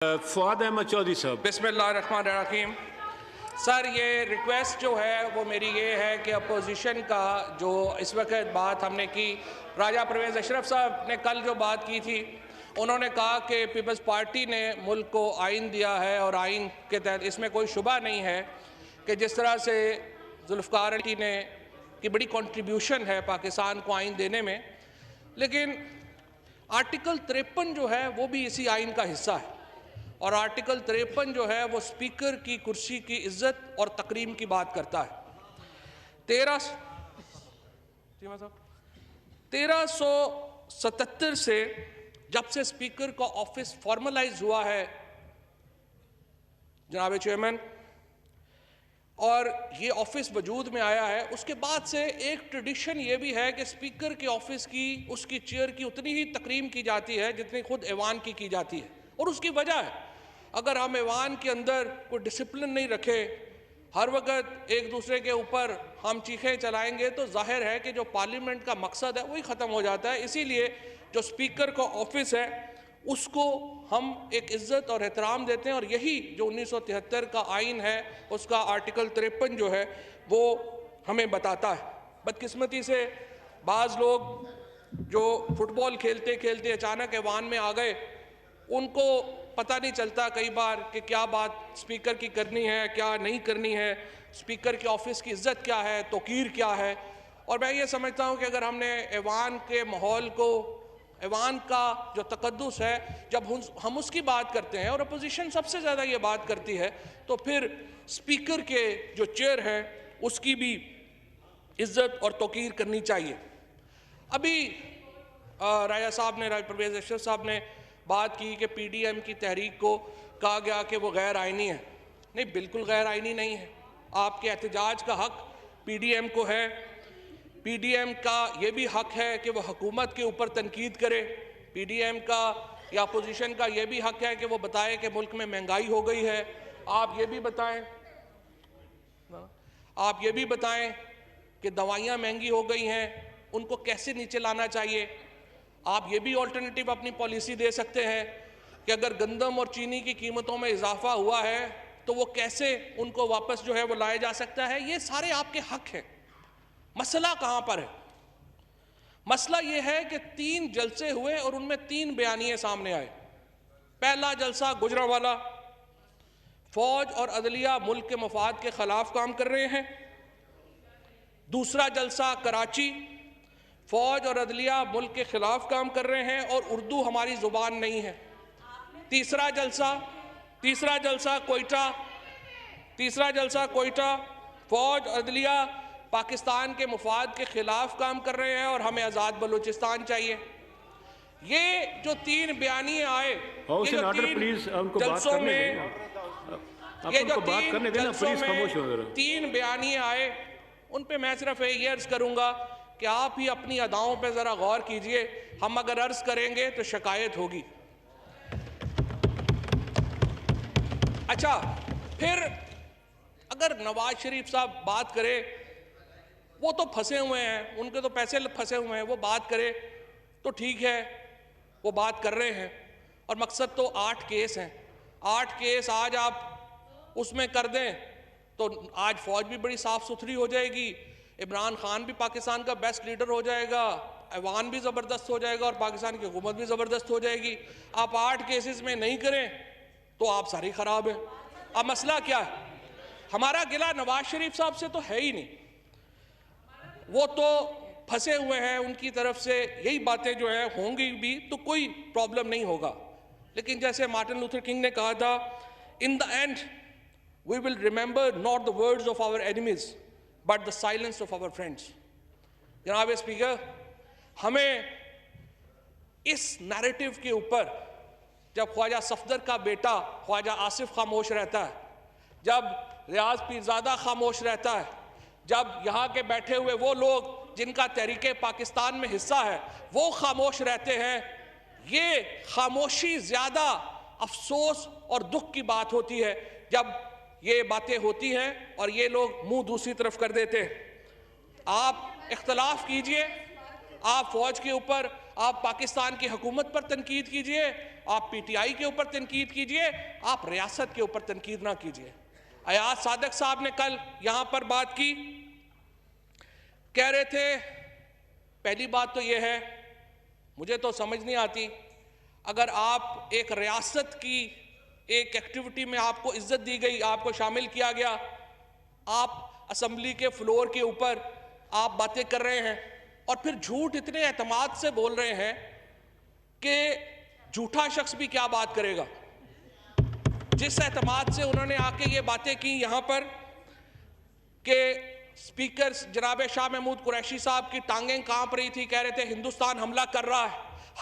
फवाद अहमद चौधरी साहब। बिस्मिल्लाहिर्रहमानिर्रहीम। सर, ये रिक्वेस्ट जो है वो मेरी ये है कि अपोजिशन का जो इस वक्त बात हमने की, राजा परवेज़ अशरफ साहब ने कल जो बात की थी, उन्होंने कहा कि पीपल्स पार्टी ने मुल्क को आइन दिया है और आइन के तहत इसमें कोई शुबा नहीं है कि जिस तरह से जुल्फ़िकार अली ने की बड़ी कंट्रीब्यूशन है पाकिस्तान को आइन देने में, लेकिन आर्टिकल 53 जो है वो भी इसी आइन का हिस्सा है और आर्टिकल 53 जो है वो स्पीकर की कुर्सी की इज्जत और तकरीम की बात करता है। 1377 से जब से स्पीकर का ऑफिस फॉर्मलाइज हुआ है जनाब चेयरमैन, और ये ऑफिस वजूद में आया है, उसके बाद से एक ट्रेडिशन ये भी है कि स्पीकर के ऑफिस की, उसकी चेयर की उतनी ही तकरीम की जाती है जितनी खुद ऐवान की जाती है। और उसकी वजह है, अगर हम ऐवान के अंदर कोई डिसिप्लिन नहीं रखे, हर वक्त एक दूसरे के ऊपर हम चीखें चलाएंगे तो जाहिर है कि जो पार्लियामेंट का मकसद है वही ख़त्म हो जाता है। इसीलिए जो स्पीकर का ऑफिस है उसको हम एक इज़्ज़त और एहतराम देते हैं और यही जो 1973 का आइन है उसका आर्टिकल 53 जो है वो हमें बताता है। बदकिस्मती से बाज़ लोग जो फुटबॉल खेलते खेलते अचानक ऐवान में आ गए, उनको पता नहीं चलता कई बार कि क्या बात स्पीकर की करनी है, क्या नहीं करनी है, स्पीकर के ऑफिस की इज़्ज़त क्या है, तौकीर क्या है। और मैं ये समझता हूँ कि अगर हमने ऐवान के माहौल को, ऐवान का जो तकद्दुस है, जब हम उसकी बात करते हैं और अपोजिशन सबसे ज़्यादा ये बात करती है, तो फिर स्पीकर के जो चेयर है उसकी भी इज़्ज़त और तौकीर करनी चाहिए। अभी राजा साहब ने, राजा परवेज़ अशरफ साहब ने बात की कि PDM की तहरीक को कहा गया कि वो गैर आइनी है। नहीं, बिल्कुल गैर आइनी नहीं है। आपके एहतजाज का हक PDM को है। PDM का ये भी हक है कि वो हुकूमत के ऊपर तनकीद करे। PDM का या अपोजिशन का ये भी हक है कि वो बताए कि मुल्क में महंगाई हो गई है। आप ये भी बताएं कि दवाइयाँ महंगी हो गई हैं, उनको कैसे नीचे लाना चाहिए। आप ये भी ऑल्टरनेटिव अपनी पॉलिसी दे सकते हैं कि अगर गंदम और चीनी की कीमतों में इजाफा हुआ है तो वो कैसे उनको वापस जो है वो लाया जा सकता है। ये सारे आपके हक हैं। मसला कहाँ पर है? मसला ये है कि 3 जलसे हुए और उनमें 3 बयानिए सामने आए। पहला जलसा गुजरांवाला, फौज और अदलिया मुल्क के मफाद के खिलाफ काम कर रहे हैं। दूसरा जलसा कराची, फौज और अदलिया मुल्क के खिलाफ काम कर रहे हैं और उर्दू हमारी जुबान नहीं है। तीसरा जलसा कोयटा, फौज अदलिया पाकिस्तान के मुफाद के खिलाफ काम कर रहे हैं और हमें आज़ाद बलूचिस्तान चाहिए। ये जो 3 बयानिए आए, ये जो 3 जलसों में, ये जो 3 बयानिए आए, उन पे मैं सिर्फ ये अर्ज करूंगा कि आप ही अपनी अदाओं पे ज़रा गौर कीजिए। हम अगर अर्ज करेंगे तो शिकायत होगी। अच्छा, फिर अगर नवाज शरीफ साहब बात करें, वो तो फंसे हुए हैं, उनके तो पैसे फंसे हुए हैं, वो बात करे तो ठीक है, वो बात कर रहे हैं। और मकसद तो 8 केस हैं। 8 केस आज आप उसमें कर दें तो आज फौज भी बड़ी साफ सुथरी हो जाएगी, इमरान खान भी पाकिस्तान का बेस्ट लीडर हो जाएगा, ऐवान भी ज़बरदस्त हो जाएगा और पाकिस्तान की हुकूमत भी ज़बरदस्त हो जाएगी। आप 8 केसेस में नहीं करें तो आप सारी ख़राब है। अब मसला क्या है? हमारा गिला नवाज शरीफ साहब से तो है ही नहीं, वो तो फंसे हुए हैं, उनकी तरफ से यही बातें जो है होंगी भी तो कोई प्रॉब्लम नहीं होगा। लेकिन जैसे मार्टिन लूथर किंग ने कहा था, in the end we will remember not the words of our enemies but the silence of our friends. जनाब स्पीकर, हमें इस नैरेटिव के ऊपर, जब ख्वाजा सफदर का बेटा ख्वाजा आसिफ खामोश रहता है, जब रियाज पीरजादा खामोश रहता है, जब यहाँ के बैठे हुए वो लोग जिनका तहरीके पाकिस्तान में हिस्सा है वो खामोश रहते हैं, ये खामोशी ज़्यादा अफसोस और दुख की बात होती है जब ये बातें होती हैं और ये लोग मुंह दूसरी तरफ कर देते हैं। आप इख्तलाफ कीजिए, आप फौज के ऊपर आप पाकिस्तान की हुकूमत पर तनकीद कीजिए, आप पीटीआई के ऊपर तनकीद कीजिए, आप रियासत के ऊपर तनकीद ना कीजिए। अयाज सादिक साहब ने कल यहां पर बात की, कह रहे थे, पहली बात तो यह है, मुझे तो समझ नहीं आती, अगर आप एक रियासत की एक एक्टिविटी में आपको इज्जत दी गई, आपको शामिल किया गया, आप असेंबली के फ्लोर के ऊपर आप बातें कर रहे हैं और फिर झूठ इतने एतमाद से बोल रहे हैं कि झूठा शख्स भी क्या बात करेगा। जिस एतमाद से उन्होंने आके ये बातें की यहां पर कि स्पीकर जनाब शाह महमूद कुरैशी साहब की टांगें कांप रही थी, कह रहे थे हिंदुस्तान हमला कर रहा है,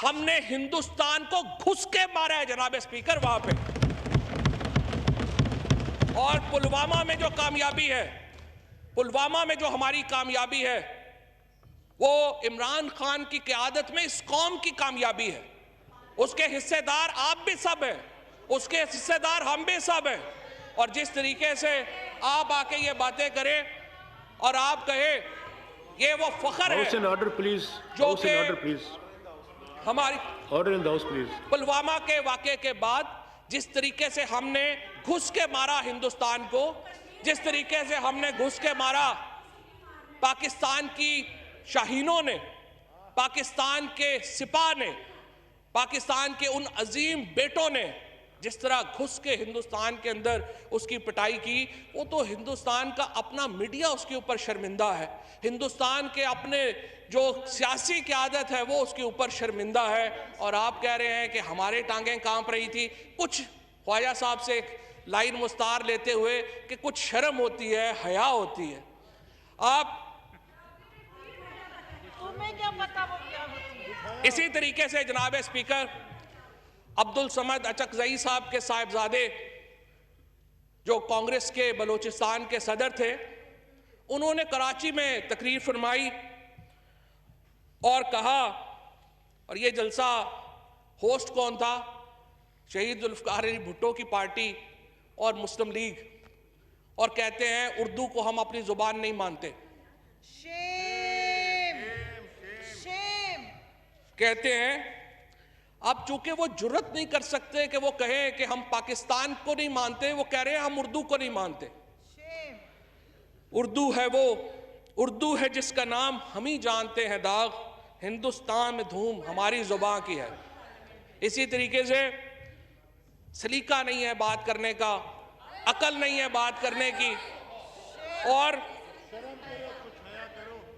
हमने हिंदुस्तान को घुस के मारा है जनाब स्पीकर वहां पे। और पुलवामा में जो कामयाबी है, पुलवामा में जो हमारी कामयाबी है, वो इमरान खान की क़यादत में इस कौम की कामयाबी है। उसके हिस्सेदार आप भी सब हैं, उसके हिस्सेदार हम भी सब हैं। और जिस तरीके से आप आके ये बातें करें और आप कहे ये वो फख्र है जो कि हमारी order in the house please. Pulwama के वाक़े के बाद जिस तरीके से हमने घुस के मारा हिंदुस्तान को, जिस तरीके से हमने घुस के मारा, पाकिस्तान की शाहीनों ने, पाकिस्तान के सिपाह ने, पाकिस्तान के उन अजीम बेटों ने जिस तरह घुस के हिंदुस्तान के अंदर उसकी पिटाई की, वो तो हिंदुस्तान का अपना मीडिया उसके ऊपर शर्मिंदा है, हिंदुस्तान के अपने जो सियासी क़यादत है वो उसके ऊपर शर्मिंदा है। और आप कह रहे हैं कि हमारे टांगें कांप रही थी। कुछ ख्वाजा साहब से एक लाइन मुस्तार लेते हुए कि कुछ शर्म होती है, हया होती है। आप तुम्हें क्या पता वो क्या होती है। इसी तरीके से जनाब स्पीकर अब्दुल समद अचकजई साहब के साहिबजादे जो कांग्रेस के बलूचिस्तान के सदर थे, उन्होंने कराची में तकरीर फरमाई और कहा, और ये जलसा होस्ट कौन था, शहीद जुल्फ़िकार अली भुट्टो की पार्टी और मुस्लिम लीग, और कहते हैं उर्दू को हम अपनी ज़ुबान नहीं मानते। Shame, shame. कहते हैं अब चूंकि वो जुर्रत नहीं कर सकते कि वो कहें कि हम पाकिस्तान को नहीं मानते, वो कह रहे हैं हम उर्दू को नहीं मानते। शेम। उर्दू है वो, उर्दू है जिसका नाम हम ही जानते हैं दाग, हिंदुस्तान में धूम हमारी ज़ुबान की है। इसी तरीके से सलीका नहीं है बात करने का, अकल नहीं है बात करने की। और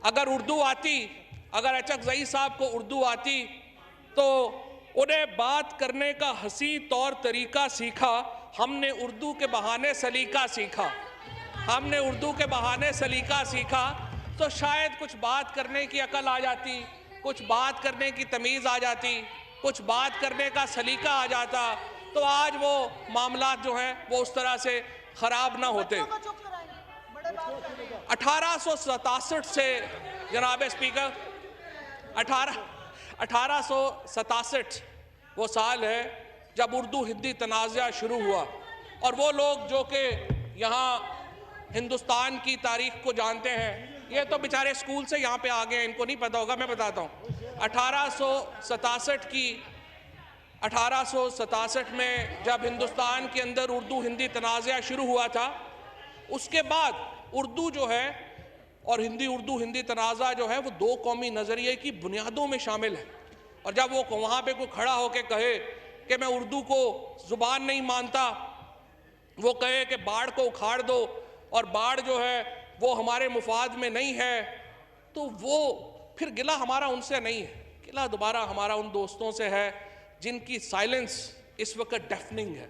अगर उर्दू आती, अगर अचकजई साहब को उर्दू आती तो उन्हें बात करने का हंसी तौर तरीका सीखा, हमने उर्दू के बहाने सलीका सीखा, हमने उर्दू के बहाने सलीका सीखा, तो शायद कुछ बात करने की अकल आ जाती, कुछ बात करने की तमीज़ आ जाती, कुछ बात करने का सलीका आ जाता, तो आज वो मामला जो हैं वो उस तरह से ख़राब ना होते। 1867 से जनाब स्पीकर 1867 वो साल है जब उर्दू हिंदी तनाज़ा शुरू हुआ। और वो लोग जो कि यहाँ हिंदुस्तान की तारीख़ को जानते हैं, ये तो बेचारे स्कूल से यहाँ पे आ गए हैं, इनको नहीं पता होगा, मैं बताता हूँ। 1867 में जब हिंदुस्तान के अंदर उर्दू हिंदी तनाज़ा शुरू हुआ था, उसके बाद उर्दू जो है और हिंदी उर्दू हिंदी तनाज़ा जो है वो दो कौमी नज़रिए की बुनियादों में शामिल है। और जब वो वहाँ पे कोई खड़ा होकर कहे कि मैं उर्दू को ज़ुबान नहीं मानता, वो कहे कि बाढ़ को उखाड़ दो और बाढ़ जो है वो हमारे मुफाद में नहीं है, तो वो फिर गिला हमारा उनसे नहीं है, गिला दोबारा हमारा उन दोस्तों से है जिनकी साइलेंस इस वक्त डेफनिंग है,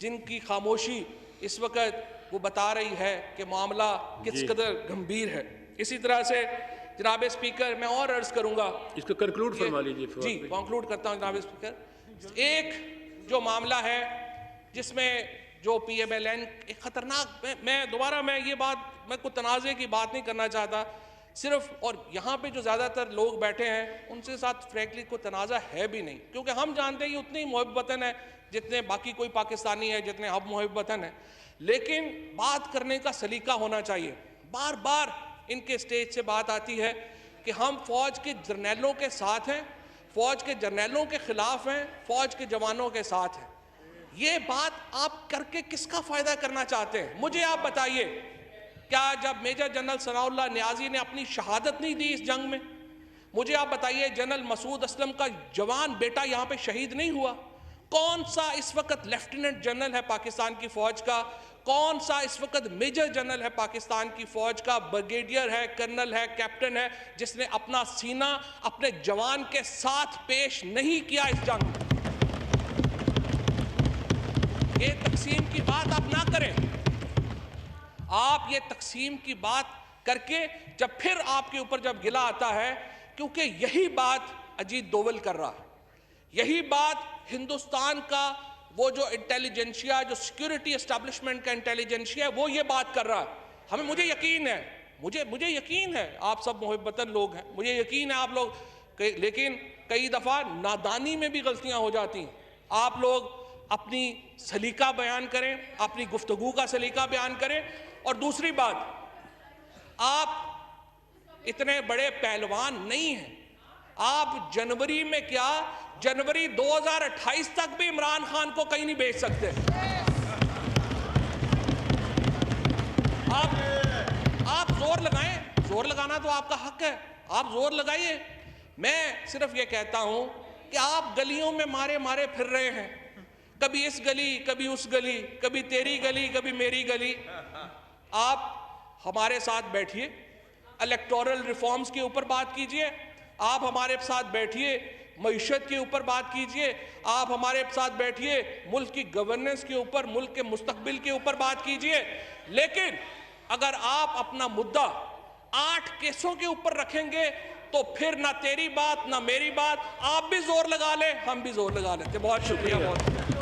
जिनकी खामोशी इस वक्त वो बता रही है कि मामला किस कदर गंभीर है। इसी तरह से जनाब स्पीकर मैं और अर्ज करूंगा, इसको कंक्लूड फरमा लीजिए। जी कंक्लूड करता हूं जनाब स्पीकर। एक जो मामला है जिसमें जो PMLN एक ख़तरनाक, मैं दोबारा मैं ये बात, मैं कोई तनाज़े की बात नहीं करना चाहता सिर्फ, और यहाँ पे जो ज़्यादातर लोग बैठे हैं उनसे साथ फ्रैंकली कोई तनाज़ा है भी नहीं, क्योंकि हम जानते हैं कि उतनी मुहब्बत वतन है जितने बाकी कोई पाकिस्तानी है, जितने हम मुहब्बत वतन है, लेकिन बात करने का सलीका होना चाहिए। बार बार इनके स्टेज से बात आती है कि हम फ़ौज के जर्नैलों के साथ हैं, फौज के जर्नलों के खिलाफ हैं, फौज के जवानों के साथ हैं। ये बात आप करके किसका फायदा करना चाहते हैं? मुझे आप बताइए, क्या जब मेजर जनरल सनाउल्लाह नियाजी ने अपनी शहादत नहीं दी इस जंग में? मुझे आप बताइए, जनरल मसूद असलम का जवान बेटा यहाँ पे शहीद नहीं हुआ? कौन सा इस वक्त लेफ्टिनेंट जनरल है पाकिस्तान की फौज का, कौन सा इस वक्त मेजर जनरल है पाकिस्तान की फौज का, ब्रिगेडियर है, कर्नल है, कैप्टन है, जिसने अपना सीना अपने जवान के साथ पेश नहीं किया इस जंग में? ये तकसीम की बात आप ना करें। आप ये तकसीम की बात करके जब फिर आपके ऊपर जब गिला आता है, क्योंकि यही बात अजीत डोवल कर रहा है, यही बात हिंदुस्तान का वो जो इंटेलिजेंशिया, जो सिक्योरिटी एस्टेब्लिशमेंट का इंटेलिजेंशिया है, वो ये बात कर रहा है। मुझे यकीन है, मुझे यकीन है आप सब मोहब्बतन लोग हैं, मुझे यकीन है आप लोग, लेकिन कई दफ़ा नादानी में भी गलतियां हो जाती हैं। आप लोग अपनी सलीका बयान करें, अपनी गुफ्तगू का सलीका बयान करें। और दूसरी बात, आप इतने बड़े पहलवान नहीं हैं। आप जनवरी में क्या, जनवरी 2028 तक भी इमरान खान को कहीं नहीं भेज सकते। आप जोर लगाएं, जोर लगाना तो आपका हक है, आप जोर लगाइए। मैं सिर्फ ये कहता हूं कि आप गलियों में मारे मारे फिर रहे हैं, कभी इस गली, कभी उस गली, कभी तेरी गली, कभी मेरी गली। आप हमारे साथ बैठिए, इलेक्टोरल रिफॉर्म्स के ऊपर बात कीजिए, आप हमारे साथ बैठिए, मईशत के ऊपर बात कीजिए, आप हमारे साथ बैठिए, मुल्क की गवर्नेंस के ऊपर, मुल्क के मुस्तकबिल के ऊपर बात कीजिए। लेकिन अगर आप अपना मुद्दा 8 केसों के ऊपर रखेंगे तो फिर ना तेरी बात ना मेरी बात, आप भी जोर लगा ले, हम भी जोर लगा लेते। बहुत शुक्रिया, बहुत